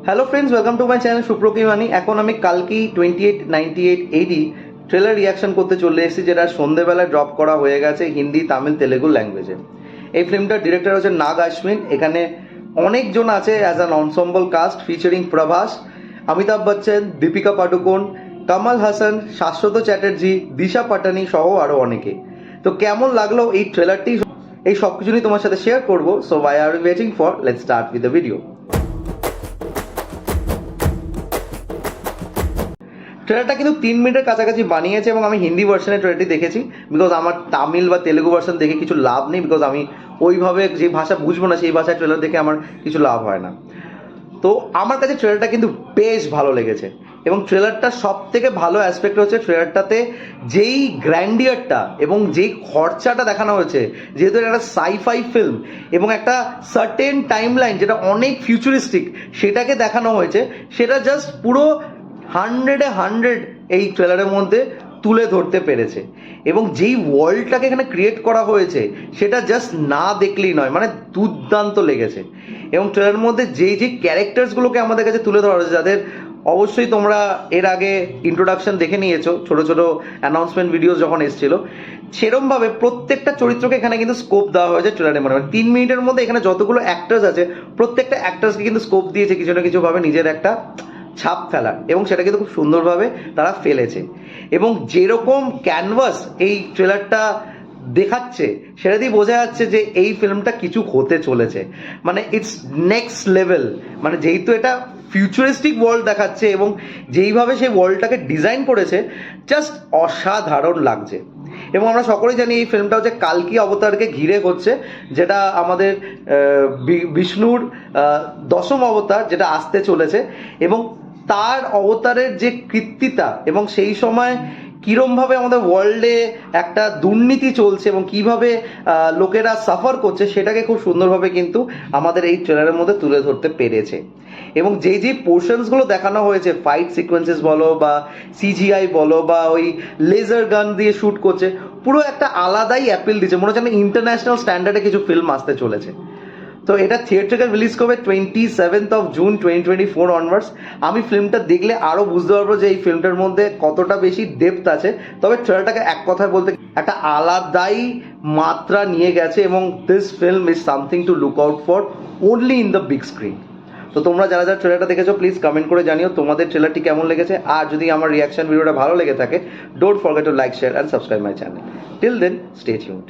Hello friends, welcome to my channel সুপ্রকি মানি। এখন আমি কালকি 2898 AD ট্রেলার রিয়াকশন করতে চলে এসেছি, যেটা সন্ধ্যেবেলায় ড্রপ করা হয়ে গেছে হিন্দি, তামিল, তেলেগু ল্যাঙ্গুয়েজে। এই ফিল্মটার ডিরেক্টর হচ্ছে নাগ আশ্বিন। এখানে অনেকজন আছে as an ensemble cast featuring Prabhas, Amitabh Bachchan, Deepika Padukone, Kamal Haasan, Saswata Chatterjee, Disha Patani সহ আরও অনেকে। তো কেমন লাগলো এই ট্রেলারটি, এই সব কিছু নিয়ে তোমার সাথে শেয়ার করবো। So why are you waiting for, let's start with the video. ট্রেলারটা কিন্তু 3 মিনিটের কাছাকাছি বানিয়েছে এবং আমি হিন্দি ভার্সনে ট্রেলারটি দেখেছি, বিকজ আমার তামিল বা তেলেগু ভার্সন দেখে কিছু লাভ নেই, বিকজ আমি ওইভাবে যে ভাষা বুঝবো না সেই ভাষায় ট্রেলার দেখে আমার কিছু লাভ হয় না। তো আমার কাছে ট্রেলারটা কিন্তু বেশ ভালো লেগেছে এবং ট্রেলারটা সব থেকে ভালো অ্যাসপেক্ট হচ্ছে ট্রেলারটাতে যেই গ্র্যান্ডিয়ারটা এবং যেই খরচাটা দেখানো হয়েছে, যেহেতু একটা সাইফাই ফিল্ম এবং একটা সার্টেন টাইম লাইন যেটা অনেক ফিউচারিস্টিক সেটাকে দেখানো হয়েছে, সেটা জাস্ট পুরো 100 এই ট্রেলারের মধ্যে তুলে ধরতে পেরেছে। এবং যেই ওয়ার্ল্ডটাকে এখানে ক্রিয়েট করা হয়েছে সেটা জাস্ট না দেখলেই নয়, মানে দুর্দান্ত লেগেছে। এবং ট্রেলারের মধ্যে যেই ক্যারেক্টার্সগুলোকে আমাদের কাছে তুলে ধরা হয়েছে, যাদের অবশ্যই তোমরা এর আগে ইন্ট্রোডাকশন দেখে নিয়েছো, ছোটো ছোটো অ্যানাউন্সমেন্ট ভিডিওস যখন এসেছিলো, সেরমভাবে প্রত্যেকটা চরিত্রকে এখানে কিন্তু স্কোপ দেওয়া হয়েছে ট্রেলারের মধ্যে। 3 মিনিটের মধ্যে এখানে যতগুলো অ্যাক্টার্স আছে প্রত্যেকটা অ্যাক্টার্সকে কিন্তু স্কোপ দিয়েছে কিছু না কিছুভাবে নিজের একটা ছাপ ফেলার, এবং সেটা কিন্তু খুব সুন্দরভাবে তারা ফেলেছে। এবং যেরকম ক্যানভাস এই ট্রেলারটা দেখাচ্ছে সেটা দিয়ে বোঝা যাচ্ছে যে এই ফিল্মটা কিছু হতে চলেছে, মানে ইটস নেক্সট লেভেল। মানে যেহেতু এটা ফিউচারিস্টিক ওয়ার্ল্ড দেখাচ্ছে এবং যেইভাবে সেই ওয়ার্ল্ডটাকে ডিজাইন করেছে, জাস্ট অসাধারণ লাগছে। এবং আমরা সকলেই জানি এই ফিল্মটা হচ্ছে কালকি অবতারকে ঘিরে হচ্ছে, যেটা আমাদের বিষ্ণুর 10ম অবতার যেটা আসতে চলেছে। এবং তার অবতারের যে কৃত্তিতা এবং সেই সময় কীরমভাবে আমাদের ওয়ার্ল্ডে একটা দুর্নীতি চলছে এবং কিভাবে লোকেরা সাফার করছে, সেটাকে খুব সুন্দরভাবে কিন্তু আমাদের এই ট্রেলারের মধ্যে তুলে ধরতে পেরেছে। এবং যেই পোর্শনসগুলো দেখানো হয়েছে, ফাইট সিকোয়েন্সেস বলো বা সিজিআই বলো বা ওই লেজার গান দিয়ে শ্যুট করছে, পুরো একটা আলাদাই অ্যাপিল দিচ্ছে, মনে হচ্ছে ইন্টারন্যাশনাল স্ট্যান্ডার্ডে কিছু ফিল্ম আসতে চলেছে। তো এটা থিয়েটারে রিলিজ করবে 27th of June 2024 অনওয়ার্ডস। আমি ফিল্মটা দেখলে আরও বুঝতে পারবো যে এই ফিল্মটার মধ্যে কতটা বেশি ডেপথ আছে। তবে ট্রেলারটাকে এক কথায় বলতে একটা আলাদাই মাত্রা নিয়ে গেছে এবং this film is something to look out for only in the big screen. তো তোমরা যারা যারা ট্রেলারটা দেখেছো প্লিজ কমেন্ট করে জানিও তোমাদের ট্রেলারটি কেমন লেগেছে। আর যদি আমার রিয়াকশন ভিডিওটা ভালো লেগে থাকে, don't forget to like, share and subscribe my channel. Till then, stay tuned.